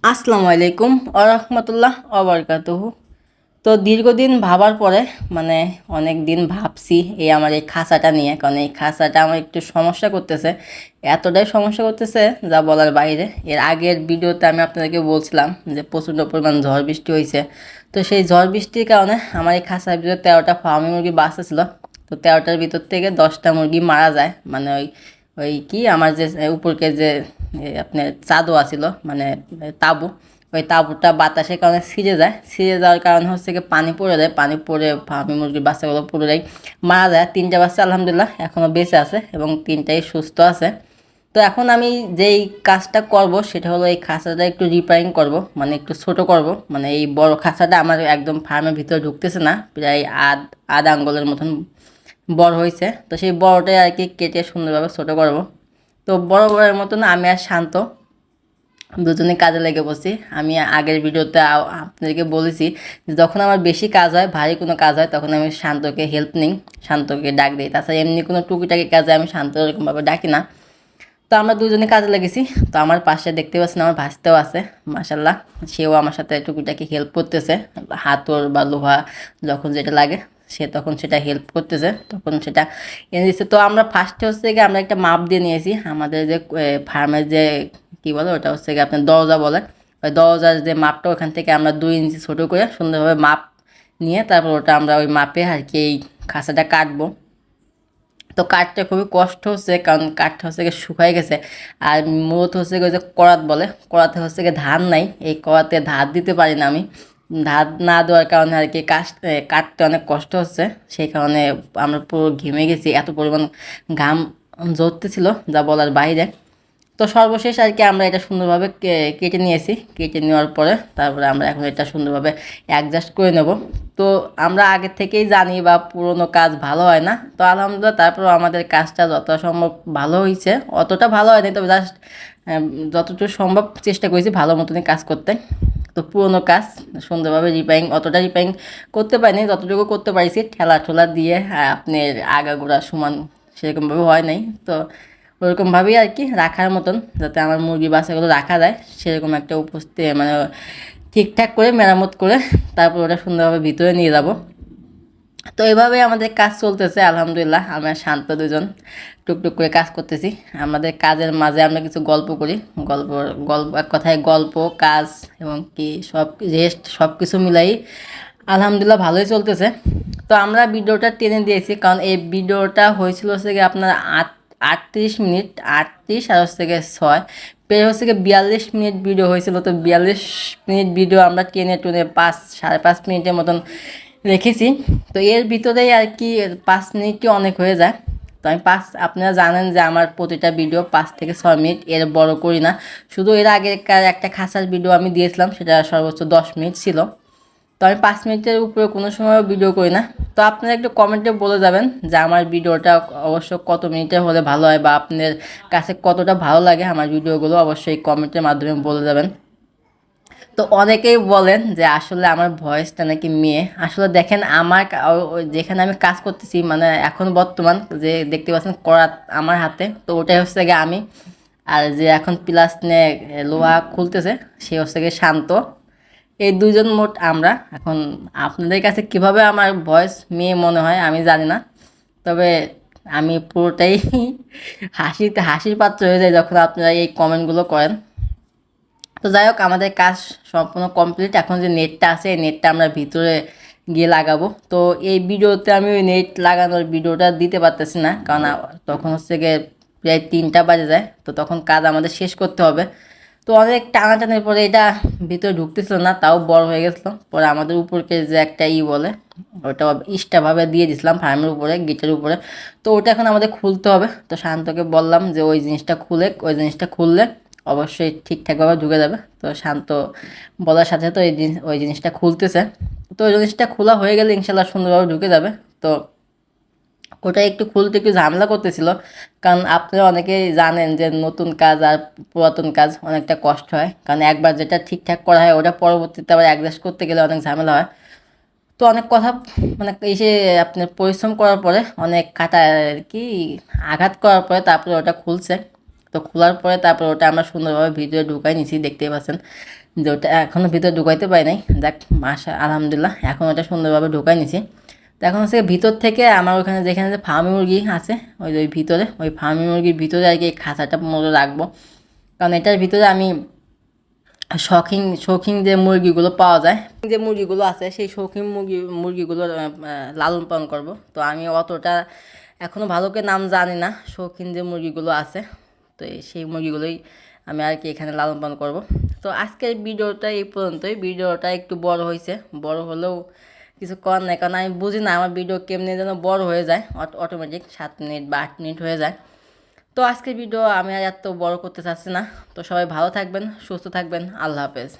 আসসালামু আলাইকুম আরহামতুল্লাহ অবরকাতুহু। তো দীর্ঘদিন ভাবার পরে মানে অনেক দিন ভাবছি আমার এই খাঁচাটা নিয়ে, কারণ এই খাঁচাটা আমার একটু সমস্যা করতেছে। এতটাই সমস্যা করতেছে যা বলার বাইরে। এর আগের ভিডিওতে আমি আপনাদেরকে বলছিলাম যে প্রচণ্ড পরিমাণ ঝড় বৃষ্টি হয়েছে। তো সেই ঝড় বৃষ্টির কারণে আমার এই খাঁচার ভিতরে 13টা ফার্মি মুরগি বাঁচতেছিল। তো 13টার ভিতর থেকে 10টা মুরগি মারা যায়। মানে ওই ওই কি আমার যে উপরকে যে আপনার চাদর আছিল, মানে তাঁবু, ওই তাঁবুটা বাতাসের কারণে ছিঁড়ে যায়। ছিঁড়ে যাওয়ার কারণে হচ্ছে কি পানি পড়ে যায়, পানি পড়ে ফার্মি মুরগির বাচ্চাগুলো পুরোটাই মারা যায়। 3টা বাচ্চা আলহামদুলিল্লাহ এখনও বেঁচে আছে এবং 3টাই সুস্থ আছে। তো এখন আমি যেই কাজটা করব সেটা হলো এই খাঁচাটা একটু রিপেয়ারিং করব, মানে একটু ছোট করব। মানে এই বড় খাঁচাটা আমার একদম ফার্মের ভিতরে ঢুকতেছে না, প্রায় আধ আঙ্গুলের মতন বড় হয়েছে। তো সেই বড়টাই আর কি কেটে সুন্দরভাবে ছোট করব। তো বড় বড়ের মতন আমি আর শান্ত দুজনে কাজে লেগে বসি। আমি আগের ভিডিওতে আপনাদেরকে বলেছি যে যখন আমার বেশি কাজ হয়, ভারী কোনো কাজ হয়, তখন আমি শান্তকে হেল্প নিই, শান্তকে ডাক দিই। তাছাড়া এমনি কোনো টুকিটাকি কাজে আমি শান্ত এরকমভাবে ডাকি না। তো আমরা দুজনে কাজে লেগেছি। তো আমার পাশে দেখতে পাচ্ছেন আমার ভাসতেও আছে, মাসাল্লাহ। সেও আমার সাথে টুকিটাকি হেল্প করতেছে, হাতর বা লোহা যখন যেটা লাগে সে তখন সেটা হেল্প করতেছে, তখন সেটা এনে দিচ্ছে। তো আমরা ফার্স্টে হচ্ছে গিয়ে আমরা একটা মাপ দিয়ে নিয়েছি। আমাদের যে ফার্মের যে কী বলে ওটা হচ্ছে গিয়ে আপনার দরজা বলে, ওই দরজার যে মাপটা ওখান থেকে আমরা 2 ইঞ্চি ছোটো করে সুন্দরভাবে মাপ নিয়ে তারপর ওটা আমরা ওই মাপে আর কি এই খাঁচাটা কাটবো। তো কাঠটা খুবই কষ্ট হচ্ছে, কারণ কাঠটা হচ্ছে গিয়ে শুকাই গেছে। আর মূলত হচ্ছে গিয়ে যে করাত বলে, করাতে হচ্ছে গিয়ে ধার নাই, এই করাতে ধার দিতে পারি না আমি। ধার না দেওয়ার কারণে আর কি কাটতে অনেক কষ্ট হচ্ছে। সেই কারণে আমরা পুরো ঘেমে গেছি, এত পরিমাণ ঘাম ঝরতেছিল যা বলার বাইরে। তো সর্বশেষ আর কি আমরা এটা সুন্দরভাবে কেটে নিয়েছি। কেটে নেওয়ার পরে তারপরে আমরা এখন এটা সুন্দরভাবে অ্যাডজাস্ট করে নেব। তো আমরা আগে থেকেই জানি বা পুরনো কাজ ভালো হয় না, তো আলহামদুলিল্লাহ তারপর আমাদের কাজটা যত সম্ভব ভালো হয়েছে। অতটা ভালো হয়নি, তবে জাস্ট যতটুকু সম্ভব চেষ্টা করেছি ভালো মতনই কাজ করতে। তো পুরনো কাজ সুন্দরভাবে রিপেয়ারিং, অতটা রিপেয়ারিং করতে পারিনি, যতটুকু করতে পারিছি ঠেলা ঠোলা দিয়ে আপনার আগাগোড়া সমান সেরকমভাবে হয় নাই। তো ওরকমভাবেই আর কি রাখার মতন, যাতে আমার মুরগি বাচ্চাগুলো রাখা যায় সেরকম একটা উপস্থিত, মানে ঠিকঠাক করে মেরামত করে তারপর ওটা সুন্দরভাবে ভিতরে নিয়ে যাব। তো এভাবে আমাদের কাজ চলতেছে আলহামদুলিল্লাহ। আমরা শান্ত দুজন টুকটুক করে কাজ করতেছি। আমাদের কাজের মাঝে আমরা কিছু গল্প করি। গল্প গল্প এক কথায় গল্প, কাজ এবং কি সব রেস্ট সব কিছু মিলাই আলহামদুলিল্লাহ ভালোই চলতেছে। তো আমরা ভিডিওটা টেনে দিয়েছি, কারণ এই ভিডিওটা হয়েছিল হচ্ছে গিয়ে আপনার 38 মিনিট, 38 আর হচ্ছে গিয়ে 6 প্রায় হচ্ছে গিয়ে 42 মিনিট ভিডিও হয়েছিল। তো 42 মিনিট ভিডিও আমরা টেনে টুনে 5 সাড়ে 5 মিনিটের মতন রেখেছি। তো এর ভিতরেই আর কি 5 মিনিটই অনেক হয়ে যায়। তো আমি আপনারা জানেন যে আমার প্রতিটা ভিডিও 5 থেকে 6 মিনিট, এর বড় করি না। শুধু এর আগেকার একটা খাসার ভিডিও আমি দিয়েছিলাম, সেটা সর্বোচ্চ 10 মিনিট ছিল। তো আমি 5 মিনিটের উপরে কোনো সময় ভিডিও করি না। তো আপনারা একটু কমেন্টে বলে যাবেন যে আমার ভিডিওটা অবশ্য কত মিনিটের হলে ভালো হয়, বা আপনার কাছে কতটা ভালো লাগে আমার ভিডিওগুলো, অবশ্যই কমেন্টের মাধ্যমে বলে যাবেন। তো অনেকেই বলেন যে আসলে আমার ভয়েসটা নাকি মেয়ে। আসলে দেখেন আমার যেখানে আমি কাজ করতেছি, মানে এখন বর্তমান যে দেখতে পাচ্ছেন করাত আমার হাতে, তো ওটাই হচ্ছে গিয়ে আমি। আর যে এখন প্লাস নিয়ে লোহা খুলতেছে সে হচ্ছে গিয়ে শান্ত। এই দুজন মোট আমরা। এখন আপনাদের কাছে কিভাবে আমার ভয়েস মেয়ে মনে হয় আমি জানি না, তবে আমি পুরোটাই হাসির পাত্র হয়ে যায় যখন আপনারা এই কমেন্টগুলো করেন। তো যাই হোক, আমাদের কাজ সম্পূর্ণ কমপ্লিট। এখন যে নেটটা আছে এই নেটটা আমরা ভিতরে গিয়ে লাগাবো। তো এই ভিডিওতে আমি ওই নেট লাগানোর ভিডিওটা দিতে পারতেছি না, কারণ তখন হচ্ছে গিয়ে প্রায় 3টা বাজে যায়। তো তখন কাজ আমাদের শেষ করতে হবে। তো অনেক টানাটানির পরে এটা ভিতরে ঢুকতেছিল না, তাও বড় হয়ে গেছিলো। পরে আমাদের উপরকে যে একটা বলে ওটা ইস্টাভাবে দিয়ে দিছিলাম ফার্মের উপরে, গেটের উপরে। তো ওটা এখন আমাদের খুলতে হবে। তো শান্তকে বললাম যে ওই জিনিসটা খুললে অবশ্যই ঠিকঠাকভাবে ঢুকে যাবে। তো শান্ত বলার সাথে তো ওই জিনিসটা খুলতেছে। তো ওই জিনিসটা খোলা হয়ে গেলে ইনশাল্লাহ সুন্দরভাবে ঢুকে যাবে। তো ওটা একটু খুলতে একটু ঝামেলা করতেছিল, কারণ আপনারা অনেকেই জানেন যে নতুন কাজ আর পুরাতন কাজ অনেকটা কষ্ট হয়, কারণ একবার যেটা ঠিকঠাক করা হয় ওটা পরবর্তীতে আবার অ্যাডজাস্ট করতে গেলে অনেক ঝামেলা হয়। তো অনেক কথা মানে এসে আপনার পরিশ্রম করার পরে অনেক কাটা আর কি আঘাত করার পরে তারপরে ওটা খুলছে। তো খোলার পরে তারপর ওটা আমরা সুন্দরভাবে ভিতরে ঢুকাই নিছি, দেখতেই পাচ্ছেন যে ওটা এখনও ভিতরে ঢুকাইতে পারি নাই। দেখ মাশা আলহামদুলিল্লাহ এখন ওটা সুন্দরভাবে ঢুকাই নিছি। তো এখন হচ্ছে ভিতর থেকে আমার ওখানে যেখানে যে ফার্মি মুরগি আছে ওই ভিতরে ওই ফার্মি মুরগির ভিতরে আর কি এই খাঁচাটা মতো রাখবো, কারণ এটার ভিতরে আমি শৌখিন শৌখিন যে মুরগিগুলো পাওয়া যায়, যে মুরগিগুলো আছে সেই শৌখিন মুরগিগুলোর লালন পালন করব। তো আমি অতটা এখনও ভালো করে নাম জানি না, শৌখিন যে মুরগিগুলো আছে তো সেই মুরগিগুলোই আমি আর কি এখানে লালন পালন করব। তো আজকের ভিডিওটা এই পর্যন্তই। ভিডিওটা একটু বড় হয়েছে, বড় হলেও কিছু করার নাই, কারণ আমি বুঝি না আমার ভিডিও কেমনি যেন বড় হয়ে যায়, অটোমেটিক 7 মিনিট বা 8 মিনিট হয়ে যায়। তো আজকের ভিডিও আমি আর এত বড় করতে চাচ্ছি না। তো সবাই ভালো থাকবেন, সুস্থ থাকবেন, আল্লাহ হাফেজ।